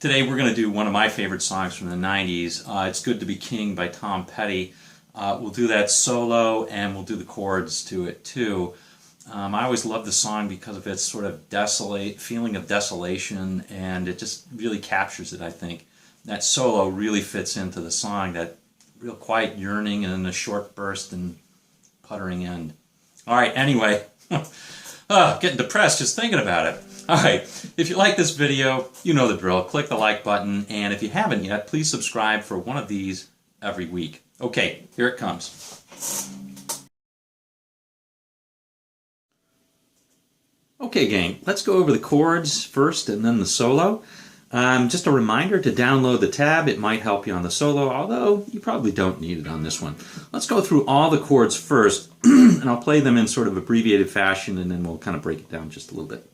Today we're going to do one of my favorite songs from the 90s. It's Good to Be King by Tom Petty. We'll do that solo and we'll do the chords to it too. I always love the song because of its sort of desolate feeling of desolation, and it just really captures it, I think. That solo really fits into the song, that real quiet yearning and then a short burst and puttering end. Alright, anyway, getting depressed just thinking about it. Alright, if you like this video, you know the drill. Click the like button, and if you haven't yet, please subscribe for one of these every week. Okay, here it comes. Okay, gang, let's go over the chords first and then the solo. Just a reminder to download the tab. It might help you on the solo, although you probably don't need it on this one. Let's go through all the chords first, and I'll play them in sort of abbreviated fashion, and then we'll kind of break it down just a little bit.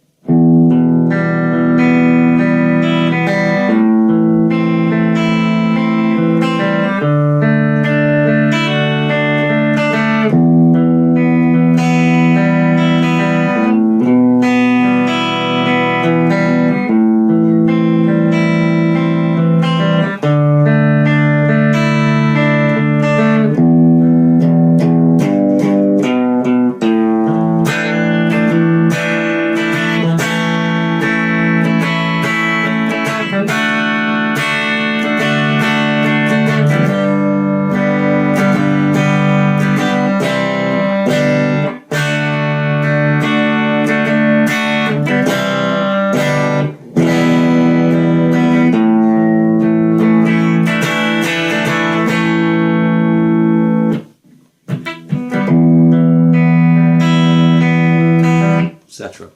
Etc.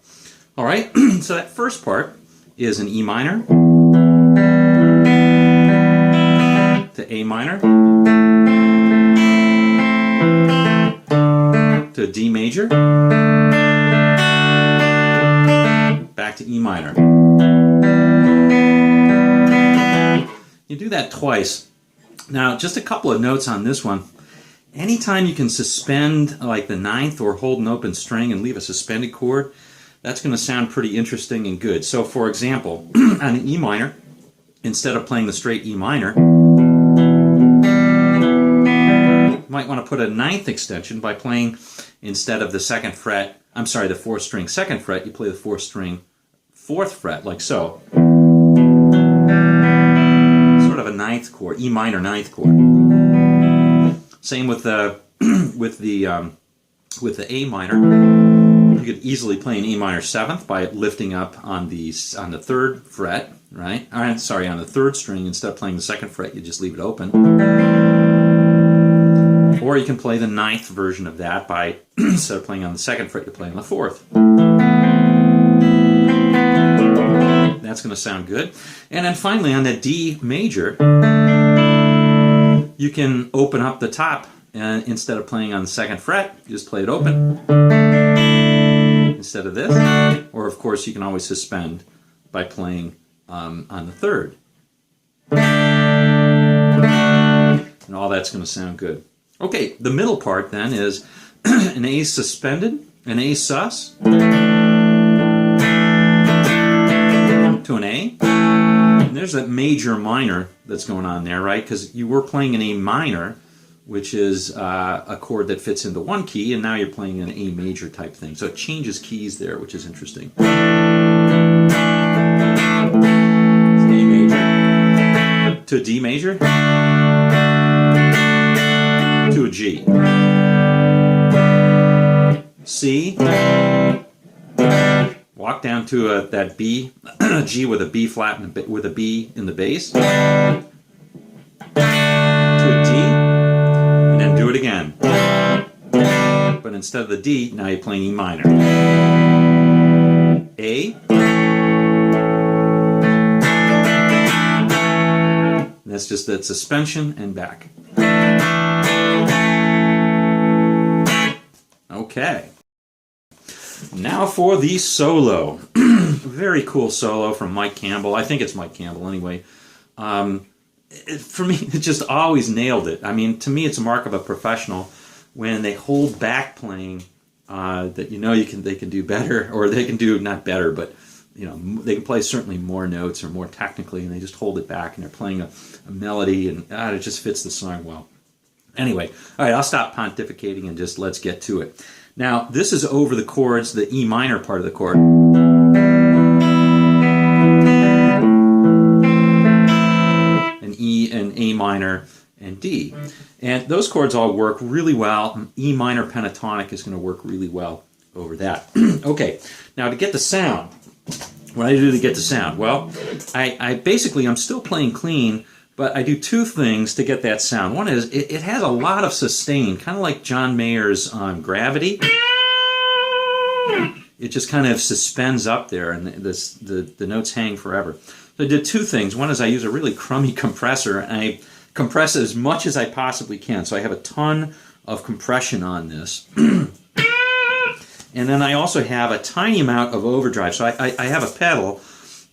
All right, so that first part is an E minor to A minor to D major back to E minor. You do that twice. Now, just a couple of notes on this one. Anytime you can suspend like the ninth or hold an open string and leave a suspended chord, that's going to sound pretty interesting and good. So for example, on an E minor, instead of playing the straight E minor, you might want to put a ninth extension by playing, instead of the second fret, I'm sorry, the fourth string second fret, you play the fourth string fourth fret, like so. Sort of a ninth chord, E minor ninth chord. Same with the with the A minor. You could easily play an E minor seventh by lifting up on the third fret, right? Sorry, on the third string. Instead of playing the second fret, you just leave it open. Or you can play the ninth version of that by instead of playing on the second fret, you play on the fourth. That's going to sound good. And then finally, on the D major, you can open up the top, and instead of playing on the second fret, you just play it open instead of this. Or of course, you can always suspend by playing on the third. And all that's going to sound good. Okay, the middle part then is an A suspended, an A sus to an A. And there's that major minor that's going on there, right? Because you were playing an A minor, which is a chord that fits into one key, and now you're playing an A major type thing. So it changes keys there, which is interesting. It's A major to a D major to a G. C. Walk down to that B, G with a B flat and with a B in the bass, to a D, and then do it again. But instead of the D, now you're playing E minor. A. And that's just that suspension and back. Okay. Now for the solo. Very cool solo from Mike Campbell. I think it's Mike Campbell anyway. For me, it just always nailed it. I mean, to me, it's a mark of a professional when they hold back playing that they can do better, or they can do not better, but you know, they can play certainly more notes or more technically, and they just hold it back, and they're playing a melody, and it just fits the song well. Anyway, all right, I'll stop pontificating and just let's get to it. Now, this is over the chords, the E minor part of the chord. And E and A minor and D. And those chords all work really well. E minor pentatonic is going to work really well over that. Okay, now to get the sound, what do I do to get the sound? Well, I basically, I'm still playing clean, but I do two things to get that sound. One is, it has a lot of sustain, kind of like John Mayer's Gravity. It just kind of suspends up there, and the notes hang forever. So I did two things. One is I use a really crummy compressor, and I compress it as much as I possibly can. So I have a ton of compression on this. And then I also have a tiny amount of overdrive. So I have a pedal,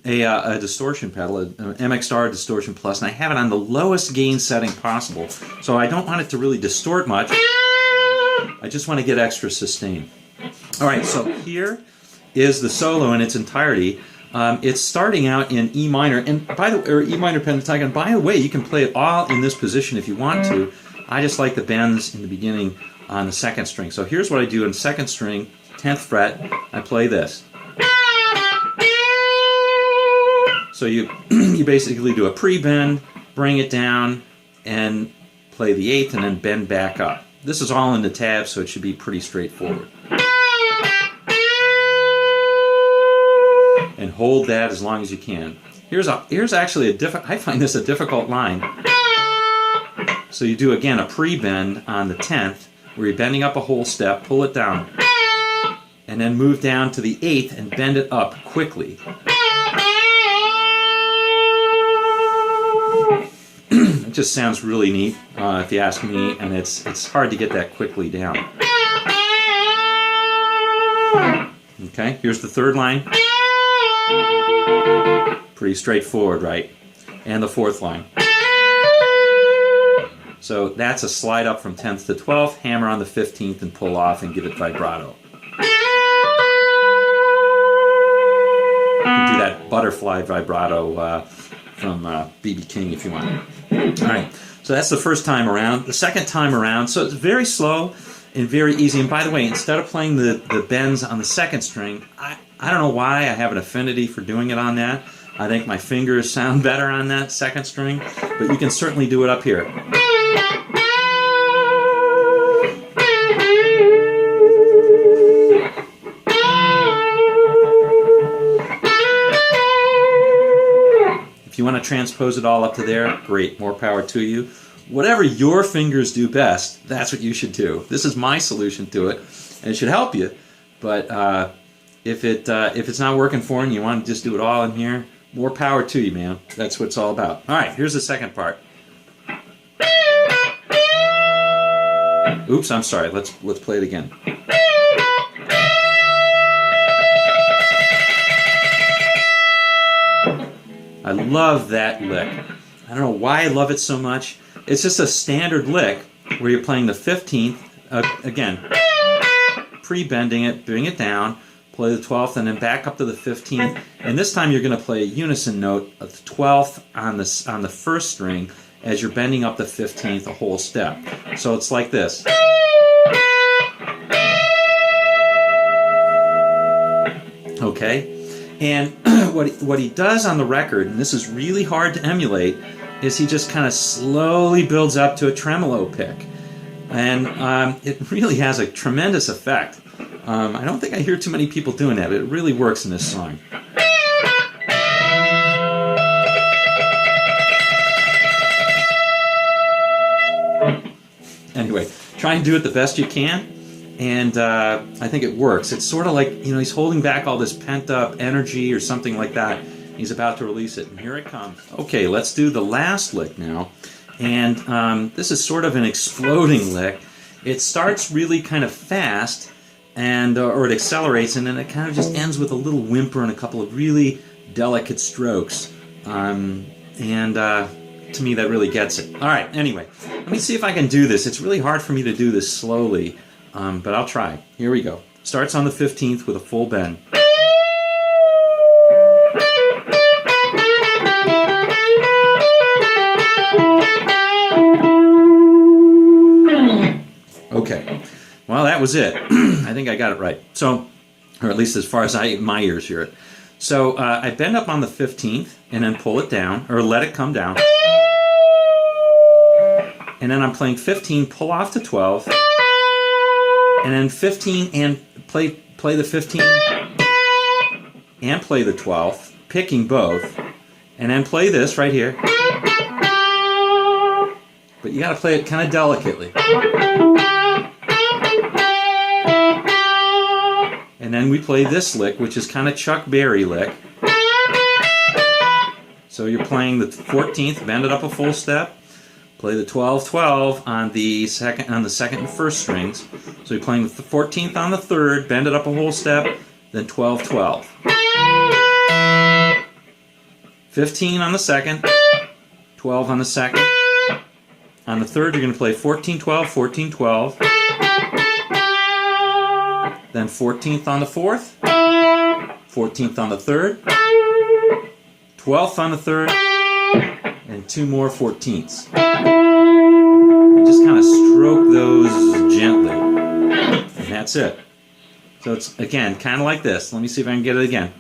a distortion pedal, an MXR Distortion Plus, and I have it on the lowest gain setting possible. So I don't want it to really distort much. I just want to get extra sustain. All right, so here is the solo in its entirety. It's starting out in E minor, and or E minor pentatonic. And by the way, you can play it all in this position if you want to. I just like the bends in the beginning on the second string. So here's what I do in second string, 10th fret. I play this. So you basically do a pre-bend, bring it down, and play the 8th, and then bend back up. This is all in the tab, so it should be pretty straightforward. And hold that as long as you can. Here's actually I find this a difficult line. So you do again a pre-bend on the 10th, where you're bending up a whole step, pull it down, and then move down to the 8th and bend it up quickly. It just sounds really neat, if you ask me, and it's hard to get that quickly down. Okay, here's the third line. Pretty straightforward, right? And the fourth line. So that's a slide up from 10th to 12th, hammer on the 15th and pull off and give it vibrato. You can do that butterfly vibrato from B.B. King if you want. All right, so that's the first time around. The second time around, so it's very slow and very easy. And by the way, instead of playing the bends on the second string, I don't know why I have an affinity for doing it on that. I think my fingers sound better on that second string, but you can certainly do it up here. If you want to transpose it all up to there, great, more power to you. Whatever your fingers do best, that's what you should do. This is my solution to it, and it should help you. But if it's not working for you and you want to just do it all in here, more power to you, man. That's what it's all about. All right, here's the second part. Oops, I'm sorry. Let's play it again. I love that lick. I don't know why I love it so much. It's just a standard lick where you're playing the 15th, again, pre-bending it, bring it down, play the 12th, and then back up to the 15th. And this time you're going to play a unison note of the 12th on the first string as you're bending up the 15th a whole step. So it's like this. Okay? And what he does on the record, and this is really hard to emulate, is he just kind of slowly builds up to a tremolo pick. And it really has a tremendous effect. I don't think I hear too many people doing that, but it really works in this song. Anyway, try and do it the best you can, and I think it works. It's sort of like, he's holding back all this pent-up energy or something like that. He's about to release it, and here it comes. Okay, let's do the last lick now. And this is sort of an exploding lick. It starts really kind of fast, and or it accelerates, and then it kind of just ends with a little whimper and a couple of really delicate strokes. To me, that really gets it. All right, anyway, let me see if I can do this. It's really hard for me to do this slowly, but I'll try. Here we go. Starts on the 15th with a full bend. Okay. Well, that was it. I think I got it right. So, or at least as far as my ears hear it. So I bend up on the 15th and then pull it down, or let it come down. And then I'm playing 15, pull off to 12, and then 15 and play the 15 and play the 12th, picking both, and then play this right here. But you got to play it kind of delicately. And then we play this lick, which is kind of Chuck Berry lick. So you're playing the 14th, bend it up a full step. Play the 12-12 on the second and first strings. So you're playing the 14th on the third, bend it up a whole step, then 12-12. 15 on the second, 12 on the second. On the third, you're going to play 14-12, 14-12. Then 14th on the fourth, 14th on the third, 12th on the third, and 2 more 14ths. And just kind of stroke those gently. And that's it. So it's, again, kind of like this. Let me see if I can get it again.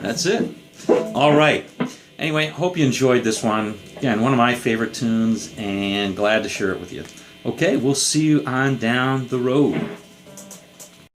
That's it. All right. Anyway, hope you enjoyed this one. Again, one of my favorite tunes, and glad to share it with you. Okay, we'll see you on down the road.